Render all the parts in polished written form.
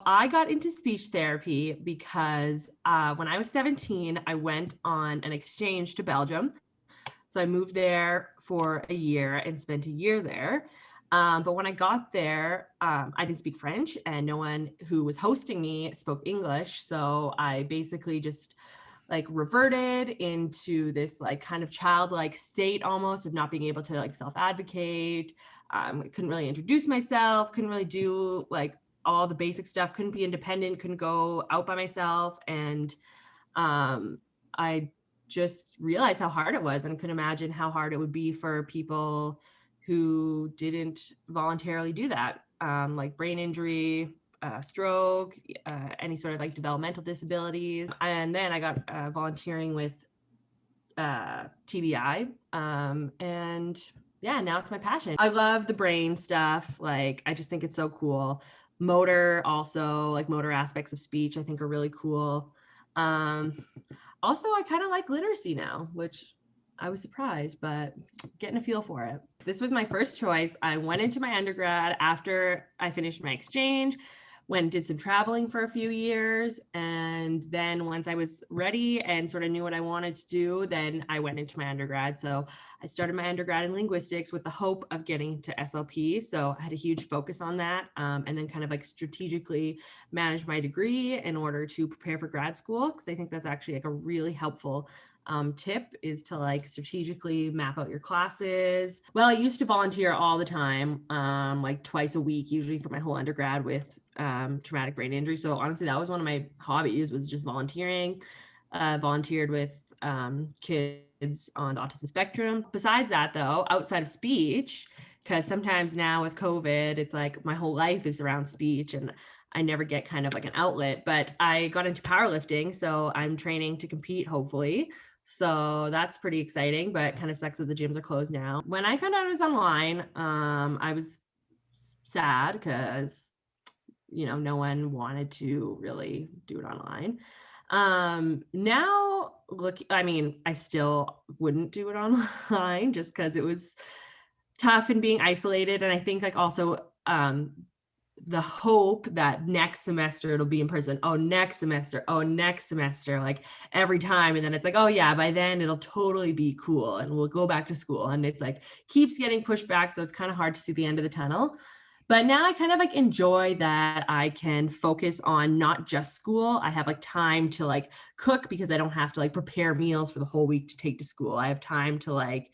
I got into speech therapy because when I was 17, I went on an exchange to Belgium. So I moved there for a year and spent a year there. But when I got there, I didn't speak French and no one who was hosting me spoke English. So I basically just like reverted into this like kind of childlike state almost of not being able to like self-advocate. Couldn't really introduce myself, couldn't really do like all the basic stuff, couldn't be independent, couldn't go out by myself. And I just realized how hard it was and could imagine how hard it would be for people who didn't voluntarily do that, like brain injury, stroke, any sort of like developmental disabilities. And then I got volunteering with TBI. And yeah, now it's my passion. I love the brain stuff. Like, I just think it's so cool. Motor also, like motor aspects of speech, I think are really cool. Also, I kind of like literacy now, which I was surprised, but getting a feel for it. This was my first choice. I went into my undergrad after I finished my exchange, went and did some traveling for a few years. And then once I was ready and sort of knew what I wanted to do, then I went into my undergrad. So I started my undergrad in linguistics with the hope of getting to SLP. So I had a huge focus on that, and then kind of like strategically manage my degree in order to prepare for grad school. Because I think that's actually like a really helpful tip, is to like strategically map out your classes. Well, I used to volunteer all the time, like twice a week, usually for my whole undergrad with traumatic brain injury. So honestly, that was one of my hobbies, was just volunteering. Volunteered with kids on the autism spectrum. Besides that though, outside of speech, because sometimes now with COVID, it's like my whole life is around speech and I never get kind of like an outlet, but I got into powerlifting. So I'm training to compete, hopefully. So that's pretty exciting, but kind of sucks that the gyms are closed now. When I found out it was online, I was sad because, you know, no one wanted to really do it online. Now look, I mean, I still wouldn't do it online just because it was tough and being isolated. And I think like also, the hope that next semester it'll be in person. Oh, next semester. Oh, next semester. Like every time. And then it's like, oh yeah, by then it'll totally be cool and we'll go back to school. And it's like keeps getting pushed back. So it's kind of hard to see the end of the tunnel. But now I kind of like enjoy that I can focus on not just school. I have like time to like cook because I don't have to like prepare meals for the whole week to take to school. I have time to like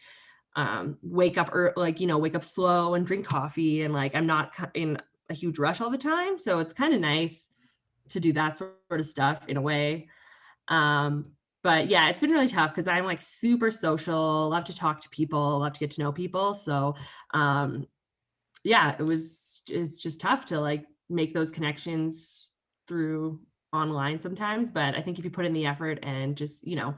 wake up like, you know, wake up slow and drink coffee, and like I'm not in a huge rush all the time. So it's kind of nice to do that sort of stuff in a way. But yeah, it's been really tough because I'm like super social, love to talk to people, love to get to know people. So yeah, it's just tough to like make those connections through online sometimes. But I think if you put in the effort and just, you know,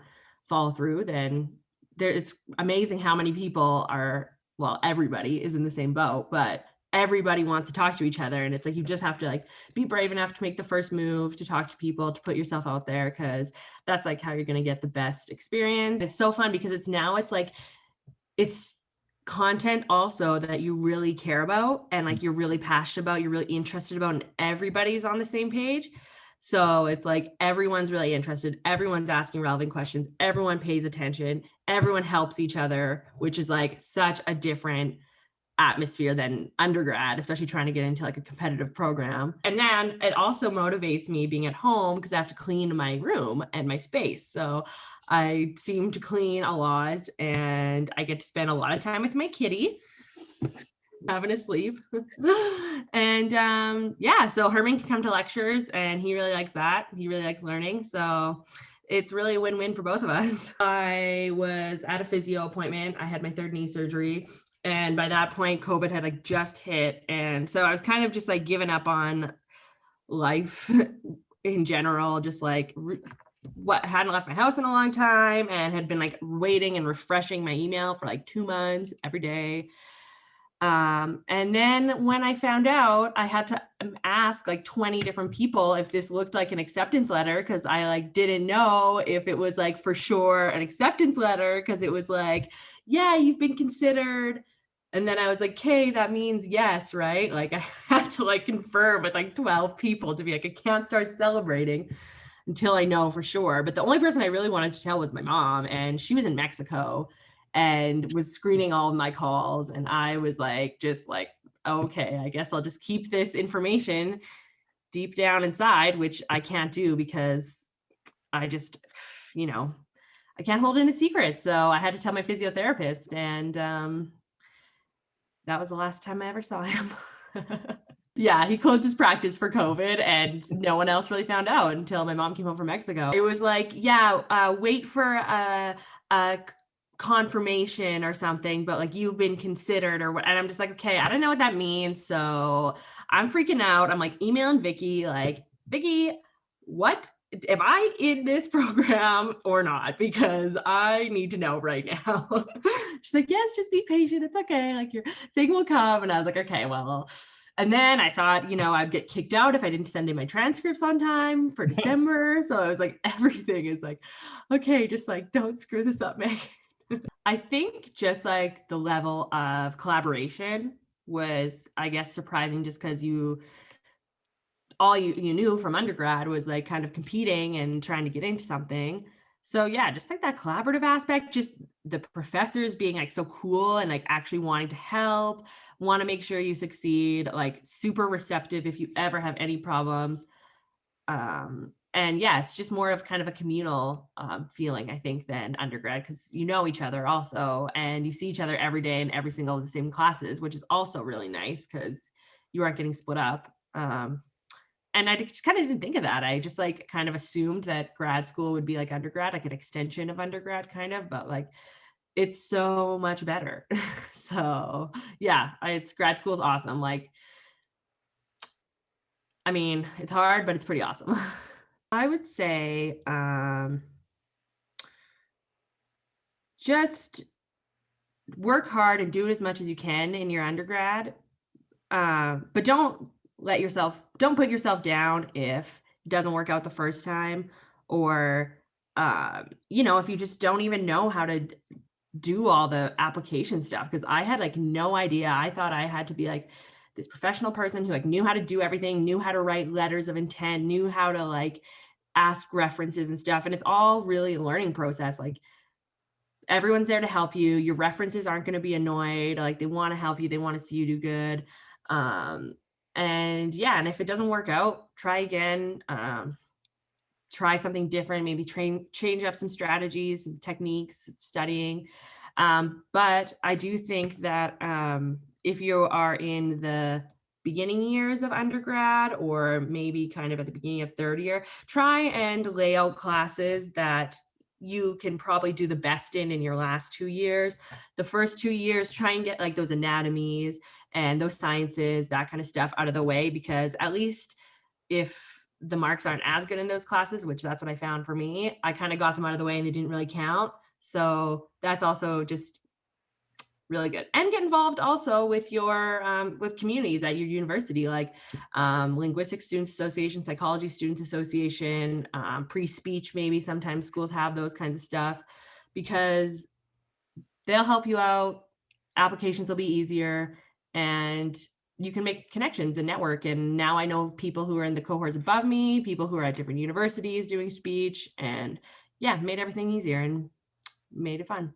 follow through, then it's amazing how many people are, well, everybody is in the same boat, but everybody wants to talk to each other. And it's like, you just have to like be brave enough to make the first move, to talk to people, to put yourself out there, because that's like how you're going to get the best experience. It's so fun because it's content also that you really care about and like you're really passionate about, you're really interested about, and everybody's on the same page. So it's like everyone's really interested, everyone's asking relevant questions, everyone pays attention, everyone helps each other, which is like such a different atmosphere than undergrad, especially trying to get into like a competitive program. And then it also motivates me being at home because I have to clean my room and my space. So I seem to clean a lot and I get to spend a lot of time with my kitty, having a sleep. And yeah, so Herman can come to lectures and he really likes that. He really likes learning. So it's really a win-win for both of us. I was at a physio appointment. I had my third knee surgery. And by that point, COVID had like just hit. And so I was kind of just like giving up on life in general, just like hadn't left my house in a long time and had been like waiting and refreshing my email for like 2 months every day. And then when I found out, I had to ask like 20 different people if this looked like an acceptance letter, because I like didn't know if it was like for sure an acceptance letter, because it was like, yeah, you've been considered And then I was like, okay, that means yes, right? Like I had to like confirm with like 12 people to be like, I can't start celebrating until I know for sure. But the only person I really wanted to tell was my mom, and she was in Mexico and was screening all of my calls. And I was like, just like, okay, I guess I'll just keep this information deep down inside, which I can't do because I just, you know, I can't hold in a secret. So I had to tell my physiotherapist, and that was the last time I ever saw him. Yeah, he closed his practice for COVID, and no one else really found out until my mom came home from Mexico. It was like, yeah, wait for a confirmation or something, but like you've been considered or what. And I'm just like, okay, I don't know what that means. So I'm freaking out. I'm like emailing Vicky, like, Vicky, what? Am I in this program or not? Because I need to know right now. She's like, yes, just be patient. It's okay. Like your thing will come. And I was like, okay, well. And then I thought, I'd get kicked out if I didn't send in my transcripts on time for December. So I was like, everything is like, okay, just like, don't screw this up, Meg. I think just like the level of collaboration was, I guess, surprising just because all you knew from undergrad was like kind of competing and trying to get into something. So yeah, just like that collaborative aspect, just the professors being like so cool and like actually wanting to help, want to make sure you succeed, like super receptive if you ever have any problems. And yeah, it's just more of kind of a communal feeling, I think, than undergrad, because you know each other also, and you see each other every day in every single of the same classes, which is also really nice because you aren't getting split up. And I just kind of didn't think of that. I just like kind of assumed that grad school would be like undergrad, like an extension of undergrad kind of, but like it's so much better. So yeah, it's grad school is awesome. Like, I mean, it's hard, but it's pretty awesome. I would say just work hard and do it as much as you can in your undergrad. But don't put yourself down if it doesn't work out the first time, or if you just don't even know how to do all the application stuff, because I had like no idea. I thought I had to be like this professional person who like knew how to do everything, knew how to write letters of intent, knew how to like ask references and stuff. And it's all really a learning process. Like everyone's there to help you. Your references aren't going to be annoyed. Like they want to help you. They want to see you do good. And yeah, and if it doesn't work out, try again. Try something different, maybe change up some strategies and techniques of studying. But I do think that if you are in the beginning years of undergrad, or maybe kind of at the beginning of third year, try and lay out classes that you can probably do the best in your last 2 years. The first 2 years, try and get like those anatomies and those sciences, that kind of stuff out of the way, because at least if the marks aren't as good in those classes, which that's what I found for me, I kind of got them out of the way and they didn't really count. So that's also just really good. And get involved also with your with communities at your university, like Linguistics Students Association, Psychology Students Association, pre-speech, maybe sometimes schools have those kinds of stuff, because they'll help you out. Applications will be easier, and you can make connections and network. And now I know people who are in the cohorts above me, people who are at different universities doing speech, and yeah, made everything easier and made it fun.